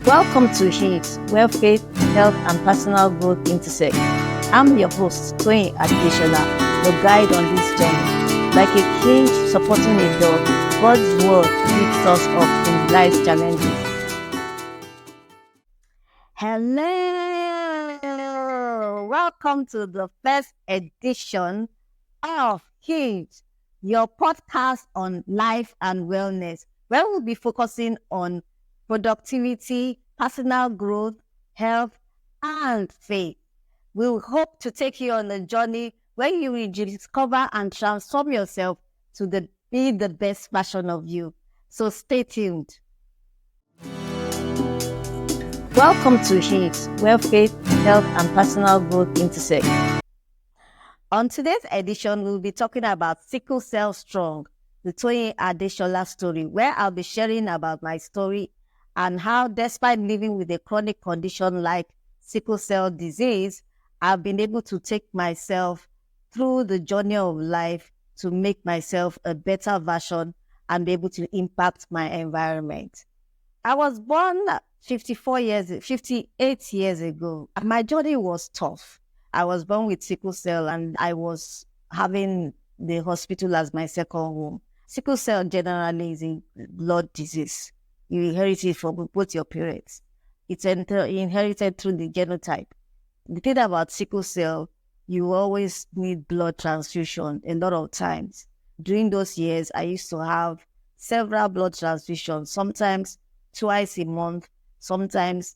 Welcome to HIT, where faith, health, and personal growth intersect. I'm your host, Toyin Adesola, your guide on this journey. Like a cage supporting a dog, God's word lifts us up in life's challenges. Hello! Welcome to the first edition of HIT, your podcast on life and wellness, where we'll be focusing on productivity, personal growth, health, and faith. We hope to take you on a journey where you will discover and transform yourself to be the best version of you. So stay tuned. Welcome to HIT, where faith, health, and personal growth intersect. On today's edition, we'll be talking about Sickle Cell Strong, the Toyin Adesola story, where I'll be sharing about my story and how, despite living with a chronic condition like sickle cell disease, I've been able to take myself through the journey of life to make myself a better version and be able to impact my environment. I was born 58 years ago. My journey was tough. I was born with sickle cell and I was having the hospital as my second home. Sickle cell generally is a blood disease. You inherit it from both your parents. It's inherited through the genotype. The thing about sickle cell, you always need blood transfusion a lot of times. During those years, I used to have several blood transfusions, sometimes twice a month, sometimes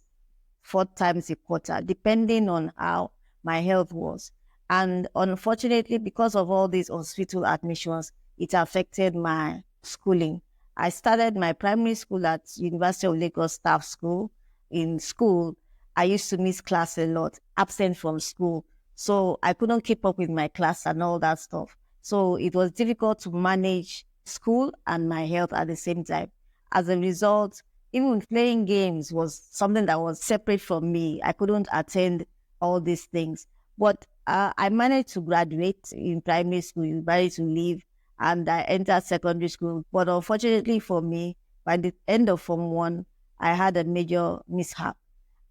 4 times a quarter, depending on how my health was. And unfortunately, because of all these hospital admissions, it affected my schooling. I started my primary school at University of Lagos Staff School. In school, I used to miss class a lot, absent from school. So I couldn't keep up with my class and all that stuff. So it was difficult to manage school and my health at the same time. As a result, even playing games was something that was separate from me. I couldn't attend all these things. But I managed to graduate in primary school, managed to leave, and I entered secondary school. But unfortunately for me, by the end of Form 1, I had a major mishap.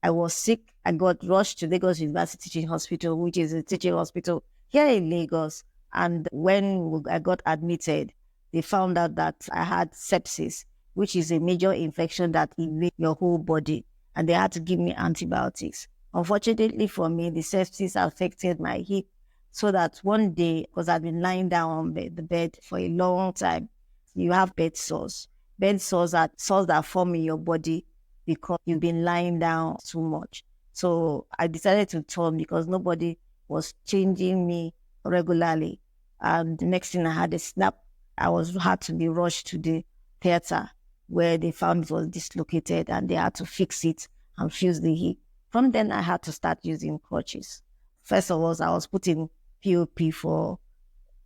I was sick. I got rushed to Lagos University Teaching Hospital, which is a teaching hospital here in Lagos. And when I got admitted, they found out that I had sepsis, which is a major infection that invades your whole body. And they had to give me antibiotics. Unfortunately for me, the sepsis affected my hip, so that one day, because I've been lying down on the bed for a long time, you have bed sores. Bed sores are sores that form in your body because you've been lying down too much. So I decided to turn because nobody was changing me regularly. And the next thing, I had a snap. Had to be rushed to the theater where they found it was dislocated and they had to fix it and fuse the hip. From then, I had to start using crutches. First of all, I was put in POP for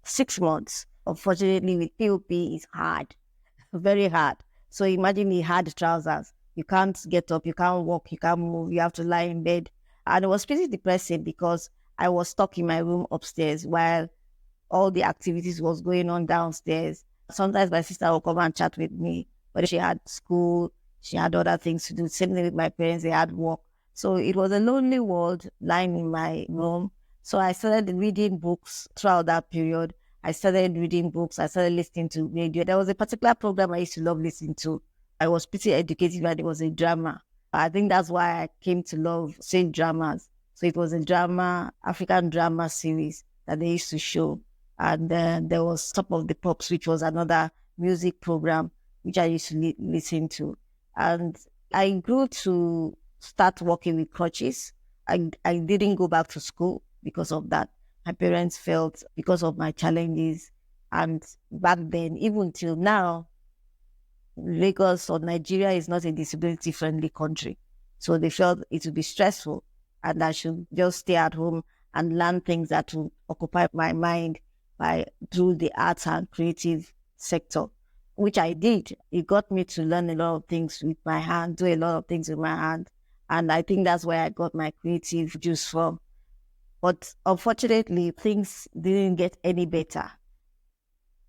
6 months. Unfortunately, with POP, it's hard, very hard. So imagine the hard trousers. You can't get up, you can't walk, you can't move, you have to lie in bed. And it was pretty depressing because I was stuck in my room upstairs while all the activities was going on downstairs. Sometimes my sister would come and chat with me, but she had school, she had other things to do. Same thing with my parents, they had work. So it was a lonely world lying in my room. So I started reading books throughout that period. I started reading books. I started listening to radio. There was a particular program I used to love listening to. I was pretty educated, but it was a drama. I think that's why I came to love seeing dramas. So it was a drama, African drama series that they used to show. And then there was Top of the Pops, which was another music program, which I used to listen to. And I grew to start working with crutches. I didn't go back to school because of that. My parents felt because of my challenges. And back then, even till now, Lagos or Nigeria is not a disability-friendly country. So they felt it would be stressful and I should just stay at home and learn things that will occupy my mind through the arts and creative sector, which I did. It got me to learn a lot of things with my hand, do a lot of things with my hand. And I think that's where I got my creative juice from. But unfortunately, things didn't get any better.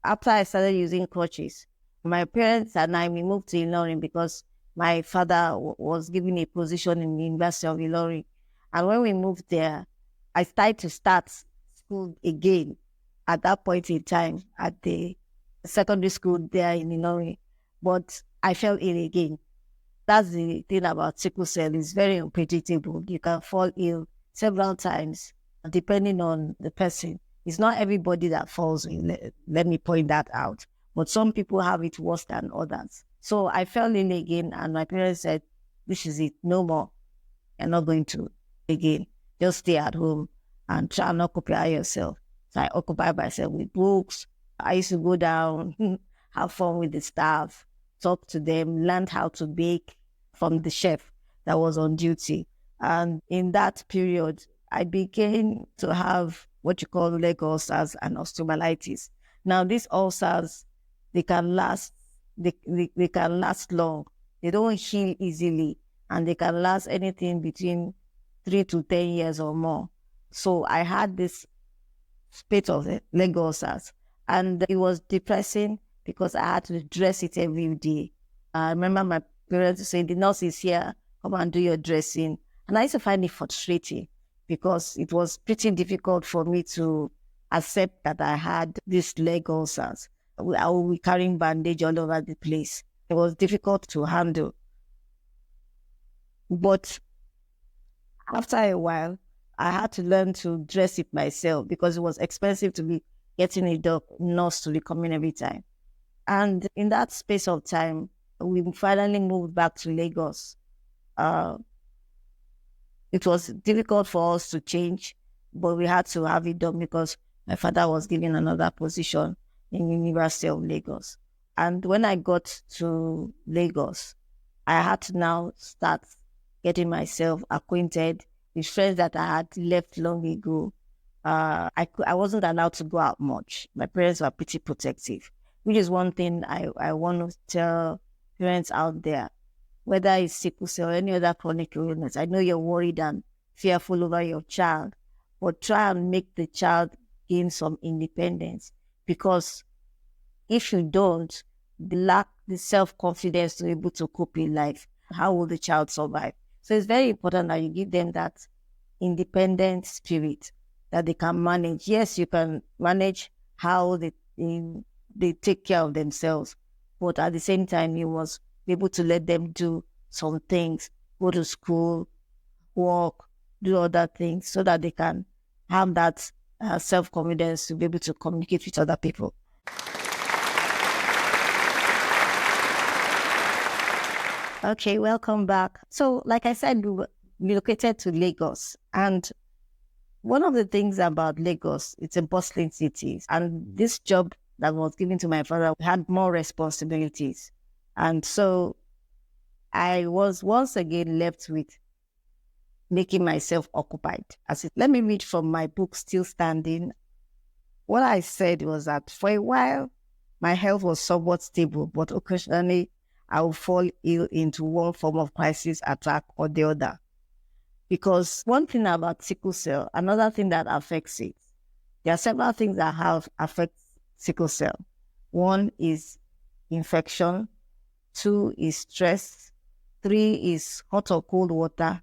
After I started using crutches, my parents and I, we moved to Ilorin because my father was given a position in the University of Ilorin. And when we moved there, I started to start school again at that point in time at the secondary school there in Ilorin. But I fell ill again. That's the thing about sickle cell. It's very unpredictable. You can fall ill several times depending on the person. It's not everybody that falls ill. Let me point that out. But some people have it worse than others. So I fell ill again, and my parents said, "This is it, no more. You're not going to again. Just stay at home and try and occupy yourself." So I occupied myself with books. I used to go down, have fun with the staff, talk to them, learned how to bake from the chef that was on duty. And in that period, I began to have what you call leg ulcers and osteomyelitis. Now, these ulcers, they can last, they can last long. They don't heal easily, and they can last anything between 3 to 10 years or more. So I had this spate of leg ulcers, and it was depressing because I had to dress it every day. I remember my parents saying, "The nurse is here, come and do your dressing." And I used to find it frustrating because it was pretty difficult for me to accept that I had these leg ulcers. I would be carrying bandage all over the place. It was difficult to handle. But after a while, I had to learn to dress it myself because it was expensive to be getting a nurse to be coming every time. And in that space of time, we finally moved back to Lagos. Uh, it was difficult for us to change, but we had to have it done because my father was given another position in University of Lagos. And when I got to Lagos, I had to now start getting myself acquainted with friends that I had left long ago. I wasn't allowed to go out much. My parents were pretty protective, which is one thing I want to tell parents out there, whether it's sickle cell or any other chronic illness. I know you're worried and fearful over your child, but try and make the child gain some independence, because if you don't, they lack the self-confidence to be able to cope in life. How will the child survive? So it's very important that you give them that independent spirit that they can manage. Yes, you can manage how they take care of themselves, but at the same time, you must be able to let them do some things, go to school, work, do other things, so that they can have that self-confidence to be able to communicate with other people. Okay, welcome back. So, like I said, we relocated to Lagos. And one of the things about Lagos, it's a bustling city. And this job that was given to my father had more responsibilities. And so I was once again left with making myself occupied. Let me read from my book, Still Standing. What I said was that for a while, my health was somewhat stable, but occasionally I would fall ill into one form of crisis attack or the other. Because one thing about sickle cell, another thing that affects it, there are several things that affect sickle cell. One is infection. 2 is stress. 3 is hot or cold weather.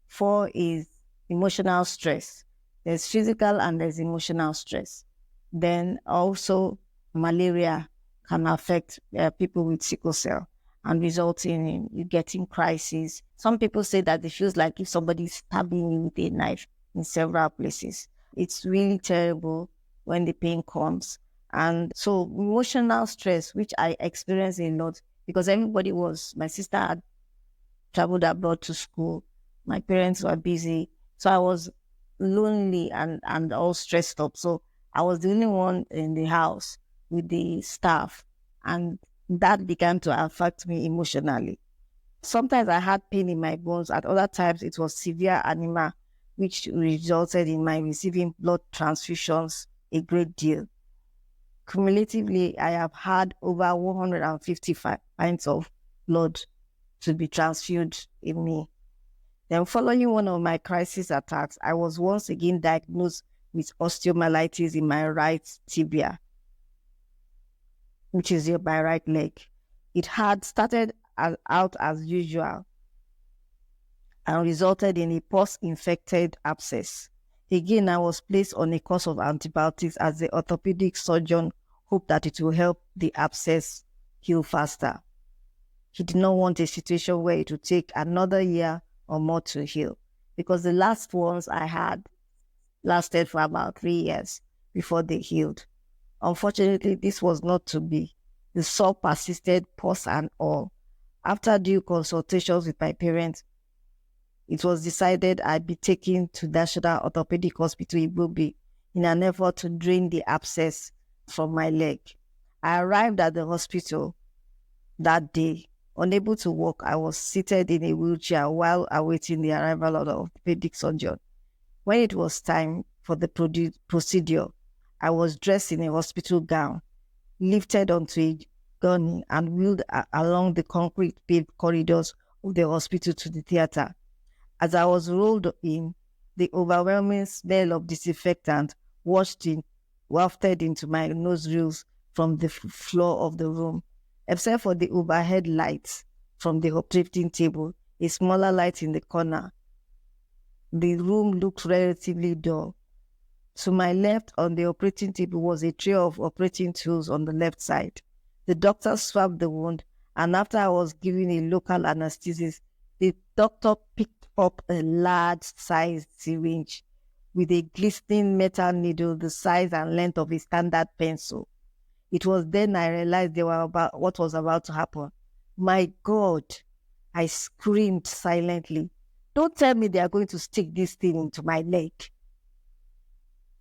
4 is emotional stress. There's physical and there's emotional stress. Then also malaria can affect people with sickle cell and resulting in you getting crises. Some people say that it feels like if somebody's stabbing you with a knife in several places. It's really terrible when the pain comes. And so emotional stress, which I experienced a lot because my sister had traveled abroad to school. My parents were busy. So I was lonely and all stressed up. So I was the only one in the house with the staff. And that began to affect me emotionally. Sometimes I had pain in my bones. At other times, it was severe anaemia, which resulted in my receiving blood transfusions a great deal. Cumulatively, I have had over 155 pints of blood to be transfused in me. Then following one of my crisis attacks, I was once again diagnosed with osteomyelitis in my right tibia. which is my right leg. It had started out as usual and resulted in a post-infected abscess. Again, I was placed on a course of antibiotics as the orthopedic surgeon hoped that it will help the abscess heal faster. He did not want a situation where it would take another year or more to heal, because the last ones I had lasted for about 3 years before they healed. Unfortunately, this was not to be. The sore persisted, pus and all. After due consultations with my parents, it was decided I'd be taken to National Orthopedic Hospital in Ibubi in an effort to drain the abscess from my leg. I arrived at the hospital that day. Unable to walk, I was seated in a wheelchair while awaiting the arrival of the orthopedic surgeon. When it was time for the procedure, I was dressed in a hospital gown, lifted onto a gurney, and wheeled along the concrete paved corridors of the hospital to the theater. As I was rolled in, the overwhelming smell of disinfectant wafted into my nostrils from the floor of the room. Except for the overhead lights from the operating table, a smaller light in the corner, the room looked relatively dull. To my left on the operating table was a tray of operating tools on the left side. The doctor swabbed the wound, and after I was given a local anesthesis, the doctor picked up a large-sized syringe with a glistening metal needle the size and length of a standard pencil. It was then I realized what was about to happen. My God, I screamed silently. Don't tell me they are going to stick this thing into my leg.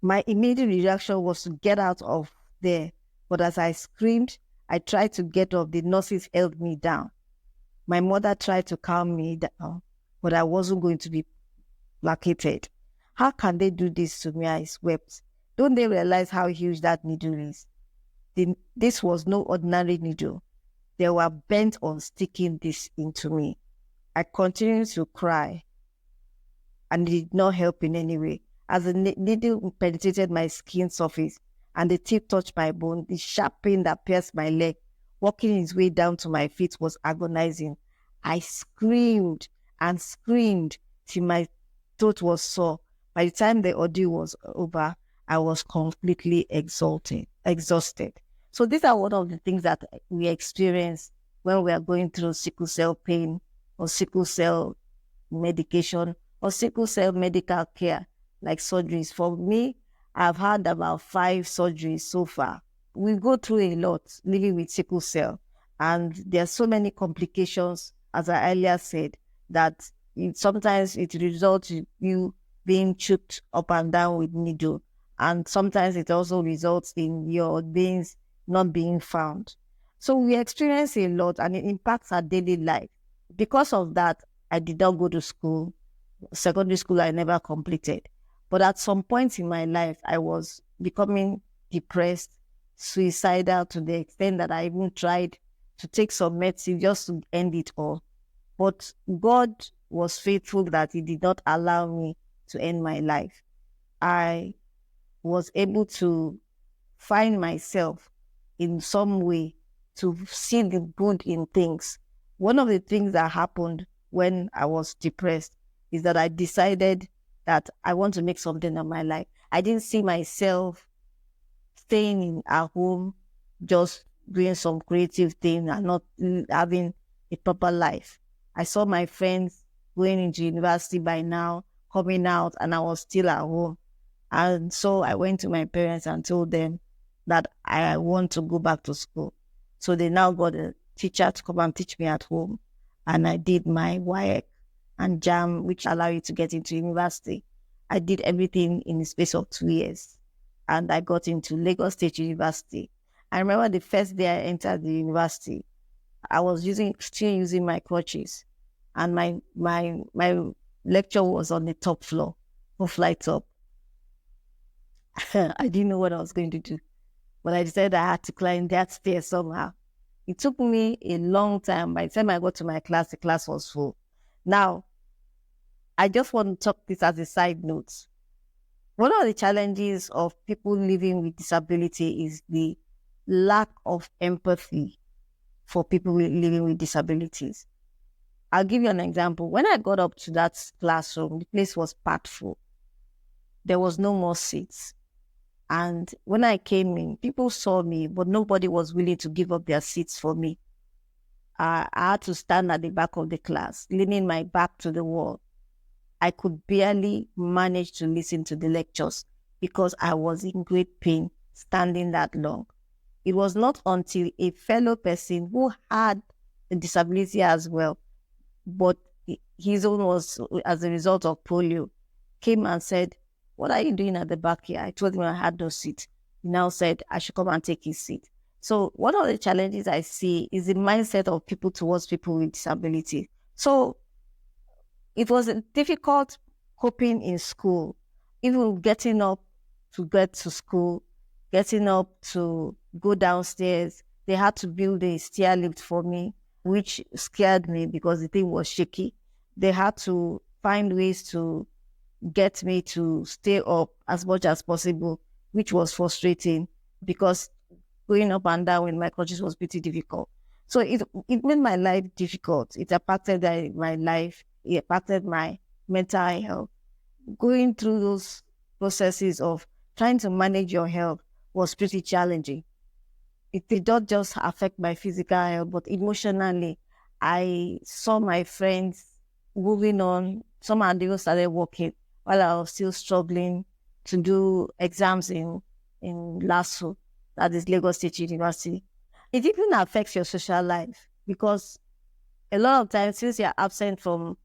My immediate reaction was to get out of there, but as I screamed, I tried to get up. The nurses held me down. My mother tried to calm me down, but I wasn't going to be placated. How can they do this to me? I wept. Don't they realize how huge that needle is? This was no ordinary needle. They were bent on sticking this into me. I continued to cry, and it did not help in any way. As the needle penetrated my skin surface and the tip touched my bone, the sharp pain that pierced my leg, working its way down to my feet, was agonizing. I screamed and screamed till my throat was sore. By the time the ordeal was over, I was completely exhausted. So these are one of the things that we experience when we are going through sickle cell pain or sickle cell medication or sickle cell medical care, like surgeries. For me, I've had about 5 surgeries so far. We go through a lot living with sickle cell, and there are so many complications, as I earlier said, that sometimes it results in you being choked up and down with needle, and sometimes it also results in your veins not being found. So we experience a lot, and it impacts our daily life. Because of that, I did not go to school. Secondary school, I never completed. But at some point in my life, I was becoming depressed, suicidal, to the extent that I even tried to take some medicine just to end it all. But God was faithful that He did not allow me to end my life. I was able to find myself in some way, to see the good in things. One of the things that happened when I was depressed is that I decided that I want to make something of my life. I didn't see myself staying in a home, just doing some creative thing and not having a proper life. I saw my friends going into university by now, coming out, and I was still at home. And so I went to my parents and told them that I want to go back to school. So they now got a teacher to come and teach me at home. And I did my WAEC and JAM, which allow you to get into university. I did everything in the space of 2 years. And I got into Lagos State University. I remember the first day I entered the university, I was still using my crutches. And my lecture was on the top floor, 4 flights up. I didn't know what I was going to do, but I decided I had to climb that stairs somehow. It took me a long time. By the time I got to my class, the class was full. Now, I just want to talk this as a side note. One of the challenges of people living with disability is the lack of empathy for people living with disabilities. I'll give you an example. When I got up to that classroom, the place was packed full. There was no more seats. And when I came in, people saw me, but nobody was willing to give up their seats for me. I had to stand at the back of the class, leaning my back to the wall. I could barely manage to listen to the lectures because I was in great pain standing that long. It was not until a fellow person who had a disability as well, but his own was as a result of polio, came and said, "What are you doing at the back here?" I told him I had no seat. He now said I should come and take his seat. So one of the challenges I see is the mindset of people towards people with disability. So it was difficult coping in school, even getting up to get to school, getting up to go downstairs. They had to build a stair lift for me, which scared me because the thing was shaky. They had to find ways to get me to stay up as much as possible, which was frustrating because going up and down with my crutches was pretty difficult. So it made my life difficult. It impacted my life. It impacted my mental health. Going through those processes of trying to manage your health was pretty challenging. It did not just affect my physical health, but emotionally, I saw my friends moving on. Some had even started working while I was still struggling to do exams in LASU, that is Lagos State University. It even affects your social life because a lot of times, since you're absent from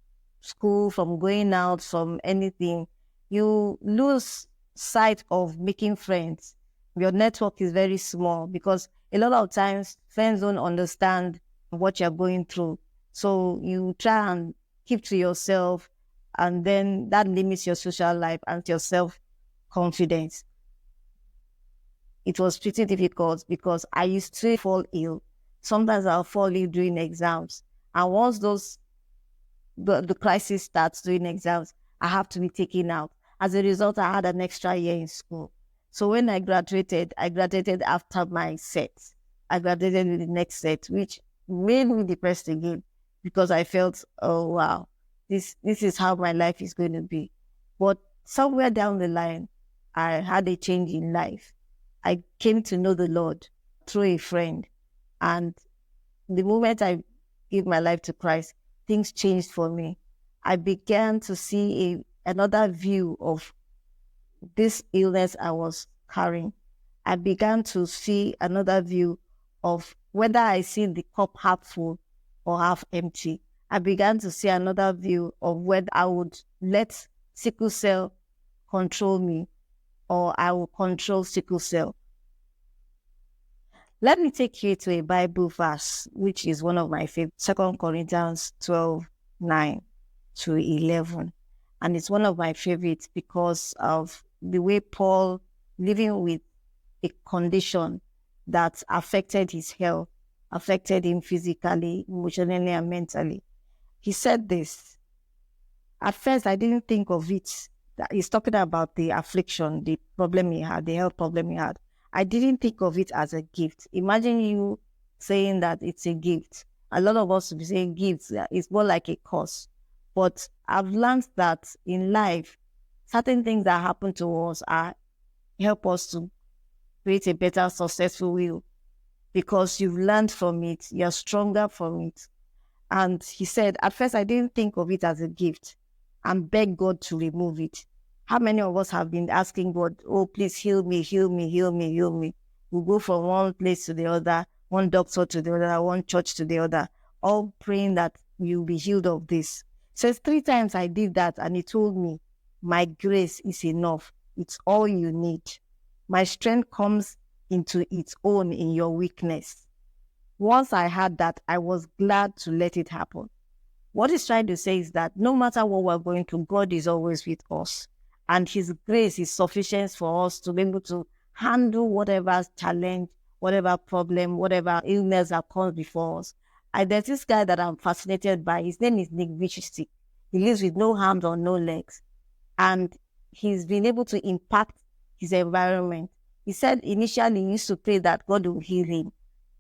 school, from going out, from anything, you lose sight of making friends. Your network is very small because a lot of times friends don't understand what you're going through. So you try and keep to yourself, and then that limits your social life and your self-confidence. It was pretty difficult because I used to fall ill. Sometimes I'll fall ill during exams. And once the crisis starts during exams, I have to be taken out. As a result, I had an extra year in school. So when I graduated after my set. I graduated with the next set, which made me depressed again because I felt, oh wow, this is how my life is going to be. But somewhere down the line, I had a change in life. I came to know the Lord through a friend. And the moment I gave my life to Christ, things changed for me. I began to see another view of this illness I was carrying. I began to see another view of whether I see the cup half full or half empty. I began to see another view of whether I would let sickle cell control me or I will control sickle cell. Let me take you to a Bible verse, which is one of my favorite, 2 Corinthians 12:9-11. And it's one of my favorites because of the way Paul, living with a condition that affected his health, affected him physically, emotionally, and mentally. He said this. At first, I didn't think of it. He's talking about the affliction, the problem he had, the health problem he had. I didn't think of it as a gift. Imagine you saying that it's a gift. A lot of us will be saying gifts. It's more like a curse. But I've learned that in life, certain things that happen to us help us to create a better, successful will because you've learned from it. You're stronger from it. And he said, at first, I didn't think of it as a gift and beg God to remove it. How many of us have been asking God, oh, please heal me, heal me, heal me, heal me? We go from one place to the other, one doctor to the other, one church to the other, all praying that you'll be healed of this. Says 3 times I did that, and he told me, my grace is enough. It's all you need. My strength comes into its own in your weakness. Once I had that, I was glad to let it happen. What he's trying to say is that no matter what we're going through, God is always with us. And his grace is sufficient for us to be able to handle whatever challenge, whatever problem, whatever illness that comes before us. There's this guy that I'm fascinated by. His name is Nick Vujicic. He lives with no arms or no legs. And he's been able to impact his environment. He said initially he used to pray that God will heal him.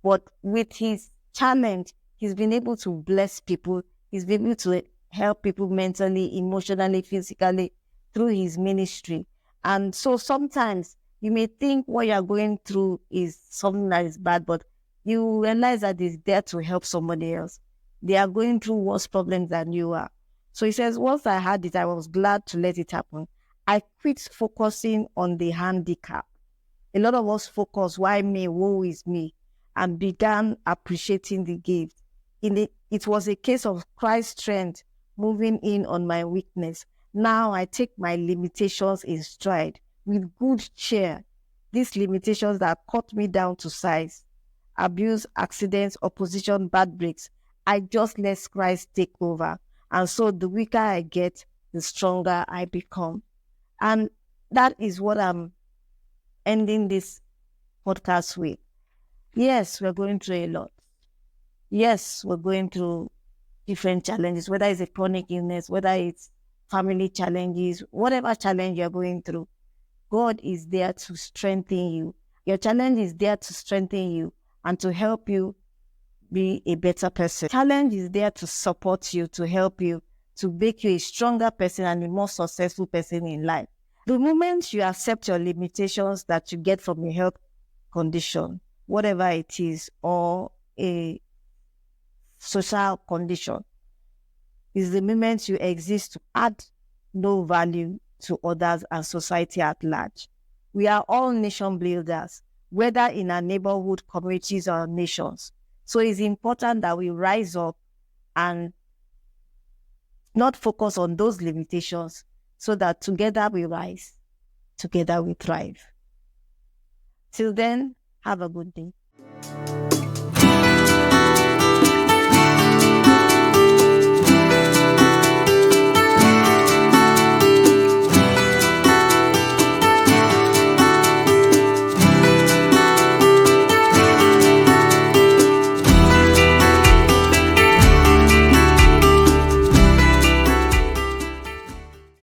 But with his challenge, he's been able to bless people. He's been able to help people mentally, emotionally, physically through his ministry. And so sometimes you may think what you're going through is something that is bad, but you realize that it's there to help somebody else. They are going through worse problems than you are. So he says, once I had it, I was glad to let it happen. I quit focusing on the handicap. A lot of us focus, why me, woe is me, and began appreciating the gift. It was a case of Christ's strength moving in on my weakness. Now I take my limitations in stride with good cheer. These limitations that cut me down to size, abuse, accidents, opposition, bad breaks, I just let Christ take over. And so the weaker I get, the stronger I become. And that is what I'm ending this podcast with. Yes, we're going through a lot. Yes, we're going through different challenges, whether it's a chronic illness, whether it's family challenges, whatever challenge you're going through. God is there to strengthen you. Your challenge is there to strengthen you and to help you be a better person. Challenge is there to support you, to help you, to make you a stronger person and a more successful person in life. The moment you accept your limitations that you get from a health condition, whatever it is, or a social condition, is the moment you exist to add no value to others and society at large. We are all nation builders, whether in our neighborhood, communities, or nations. So it's important that we rise up and not focus on those limitations so that together we rise, together we thrive. Till then, have a good day.